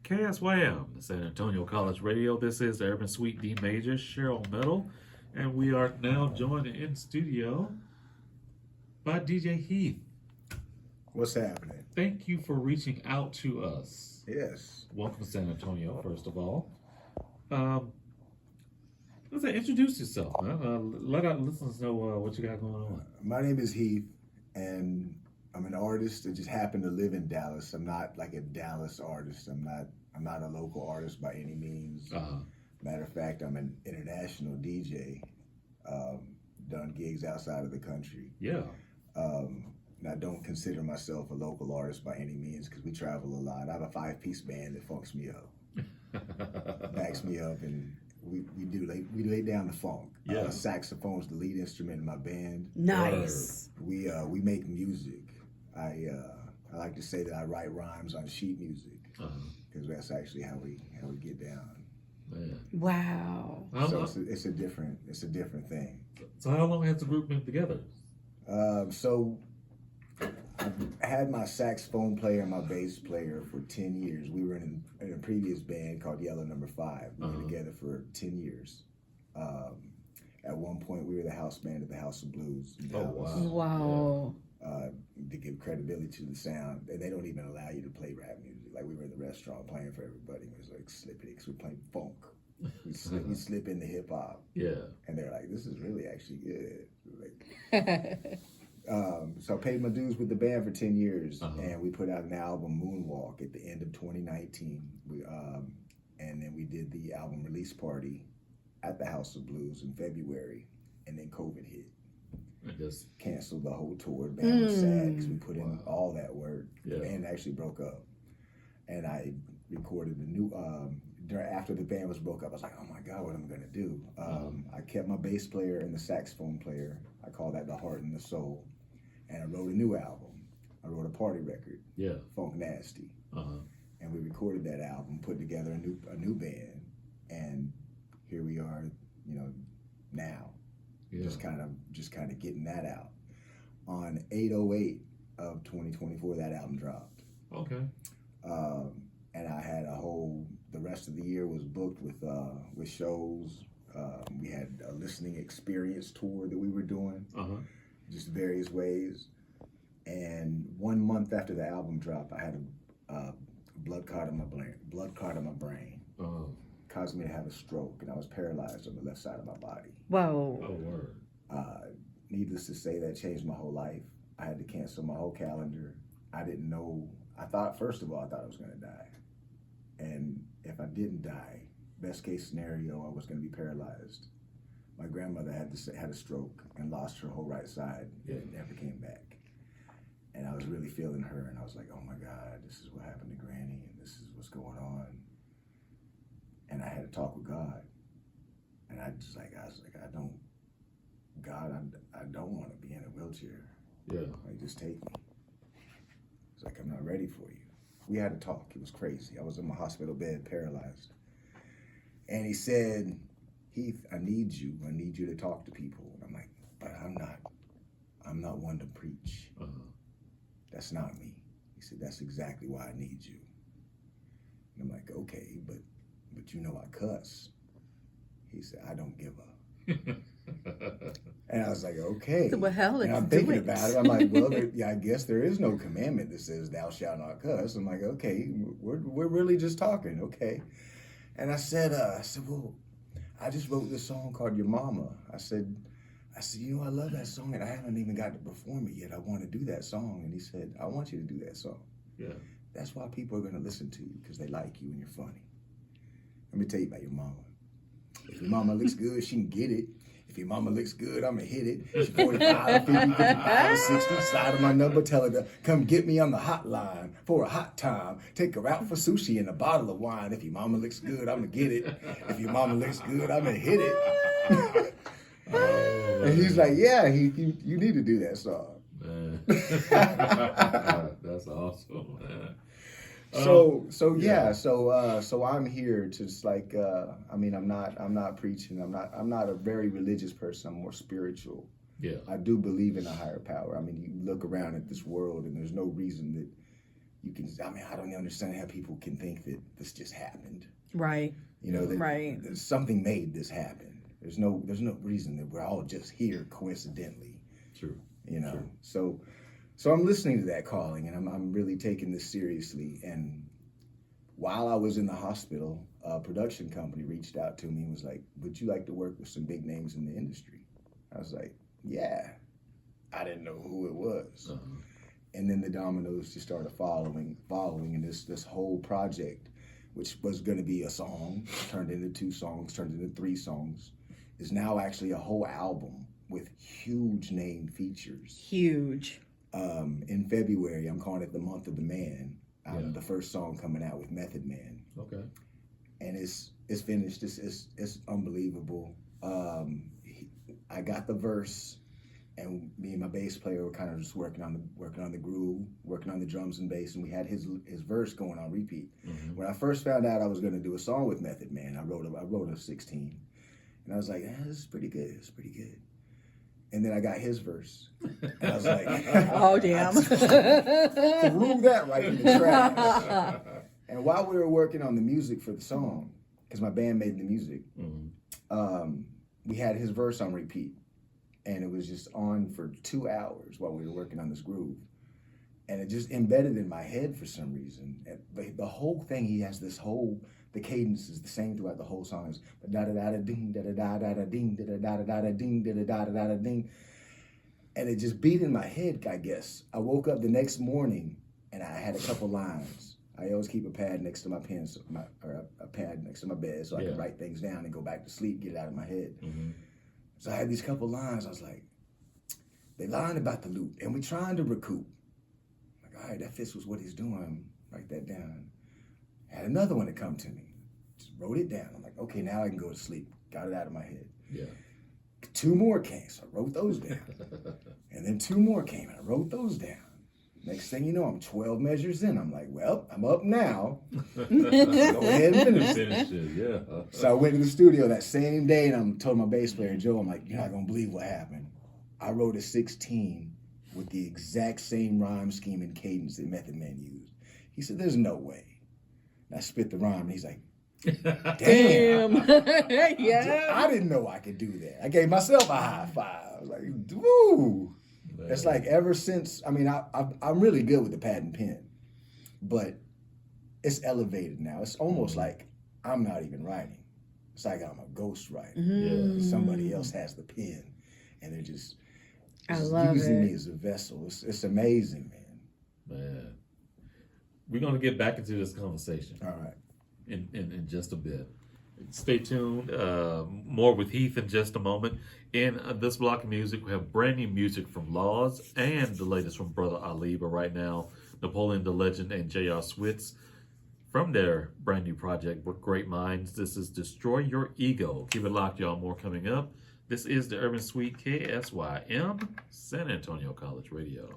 KSYM, San Antonio College Radio. This is the Urban Suite D Major, Cheryl Meadow, and we are now joined in studio by DJ Heath. What's happening? Thank you for reaching out to us. Yes. Welcome to San Antonio, first of all. Let's say, introduce yourself, man. Let our listeners know what you got going on. My name is Heath, and I'm an artist that just happened to live in Dallas. I'm not like a Dallas artist. I'm not a local artist by any means. Matter of fact, I'm an international DJ. Done gigs outside of the country. Yeah. And I don't consider myself a local artist by any means because we travel a lot. I have a 5-piece band that funks me up, backs me up, and we lay down the funk. Yeah. Saxophone's the lead instrument in my band. Nice. We make music. I like to say that I write rhymes on sheet music because that's actually how we get down. Man. Wow. So it's a different thing. So how long has the group been together? So I had my saxophone player and my bass player for 10 years. We were in a previous band called Yellow Number 5. We were together for 10 years. At one point, we were the house band at the House of Blues in Dallas. Wow. To give credibility to the sound, and they don't even allow you to play rap music. Like we were in the restaurant playing for everybody. It was like slippity because we played funk. We slip into hip hop. Yeah. And they're like, this is really actually good. Like, so I paid my dues with the band for 10 years, and we put out an album, Moonwalk, at the end of 2019. And then we did the album release party at the House of Blues in February, and then COVID hit. I just canceled the whole tour. The band was sad because we put in all that work. Yeah. The band actually broke up, and I recorded a new. After the band was broke up, I was like, "Oh my God, what am I gonna do?" I kept my bass player and the saxophone player. I call that the heart and the soul. And I wrote a new album. I wrote a party record. Yeah. Funk Nasty. And we recorded that album, put together a new band, and here we are. Now. Yeah. Just kind of getting that out. On 8/08 of 2024, that album dropped. Okay. And I had the rest of the year was booked with shows. We had a listening experience tour that we were doing, just various ways. And 1 month after the album dropped, I had a blood clot in my brain. Caused me to have a stroke, and I was paralyzed on the left side of my body. Whoa. Oh, word. Needless to say, that changed my whole life. I had to cancel my whole calendar. I didn't know. First of all, I thought I was going to die. And if I didn't die, best case scenario, I was going to be paralyzed. My grandmother had a stroke and lost her whole right side and never came back. And I was really feeling her, and I was like, oh my God, this is what happened to Granny, and this is what's going on. And I had to talk with God. And I was like, I don't want to be in a wheelchair. Yeah. Like, just take me. It's like, I'm not ready for you. We had to talk. It was crazy. I was in my hospital bed, paralyzed. And he said, Heath, I need you. I need you to talk to people. And I'm like, but I'm not one to preach. That's not me. He said, that's exactly why I need you. And I'm like, okay, but I cuss. He said, I don't give up. And I was like, okay. So, well, hell, and I'm thinking about it. I'm like, well, I guess there is no commandment that says thou shalt not cuss. I'm like, okay, we're really just talking, okay. And I said, well, I just wrote this song called Your Mama. I said, I love that song, and I haven't even got to perform it yet. I want to do that song. And he said, I want you to do that song. Yeah. That's why people are going to listen to you, because they like you and you're funny. Let me tell you about your mama. If your mama looks good, she can get it. If your mama looks good, I'm going to hit it. She's 45, 50, 55, 60. Slide on my number, tell her to come get me on the hotline for a hot time. Take her out for sushi and a bottle of wine. If your mama looks good, I'm going to get it. If your mama looks good, I'm going to hit it. And he's like, yeah, you need to do that song. Man. That's awesome, man. So I'm here to just like, I'm not preaching. I'm not a very religious person. I'm more spiritual. Yeah. I do believe in a higher power. I mean, you look around at this world and there's no reason that you can. I mean, I don't even understand how people can think that this just happened. Right. You know, that Right. something made this happen. There's no reason that we're all just here coincidentally. True. You know, True. so I'm listening to that calling, and I'm really taking this seriously. And while I was in the hospital, a production company reached out to me and was like, "Would you like to work with some big names in the industry?" I was like, "Yeah." I didn't know who it was. Uh-huh. And then the dominoes just started following, and this whole project, which was going to be a song, turned into 2 songs, turned into 3 songs, is now actually a whole album with huge name features. Huge. In February, I'm calling it the month of the man. Yeah. The first song coming out with Method Man, Okay. and it's finished. It's unbelievable. I got the verse. And me and my bass player were kind of just working on the groove, working on the drums and bass, and we had his verse going on repeat. Mm-hmm. When I first found out I was going to do a song with Method Man, I wrote a 16, and I was like, this is pretty good. It's pretty good. And then I got his verse, and I was like, Oh, damn. I threw that right in the trash. And while we were working on the music for the song, because my band made the music, we had his verse on repeat. And it was just on for 2 hours while we were working on this groove. And it just embedded in my head for some reason. And the whole thing, he has the cadence is the same throughout the whole song. It's da-da-da-da-ding, da-da-da-da-da-ding, da-da-da-da-da-ding, da-da-da-da-da-ding. And it just beat in my head, I guess. I woke up the next morning and I had a couple lines. I always keep a pad next to my pen, or a pad next to my bed so I can write things down and go back to sleep, get it out of my head. Mm-hmm. So I had these couple lines. I was like, they lying about the loot, and we trying to recoup. Like, all right, that fits with what he's doing. Write that down. I had another one that come to me. Just wrote it down. I'm like, okay, now I can go to sleep. Got it out of my head. Yeah. 2 more came, so I wrote those down. And then 2 more came, and I wrote those down. Next thing you know, I'm 12 measures in. I'm like, well, I'm up now. Go ahead and finish Finish it, yeah. So I went to the studio that same day, and I told my bass player, Joe, I'm like, you're not going to believe what happened. I wrote a 16 with the exact same rhyme scheme and cadence that Method Man used. He said, there's no way. And I spit the rhyme, and he's like, damn. Yeah. I didn't know I could do that. I gave myself a high five. I was like, woo. It's like ever since, I mean, I'm really good with the pad and pen, but it's elevated now. It's almost like I'm not even writing. It's like I'm a ghost writer. Yeah. Somebody else has the pen, and they're just love using it. me as a vessel. It's amazing, man. Man. We're going to get back into this conversation All right. in just a bit. Stay tuned. More with Heath in just a moment. In this block of music, we have brand new music from Laws and the latest from Brother Ali. But right now, Napoleon the Legend and J.R. Switz from their brand new project, Great Minds. This is Destroy Your Ego. Keep it locked, y'all. More coming up. This is the Urban Suite KSYM, San Antonio College Radio.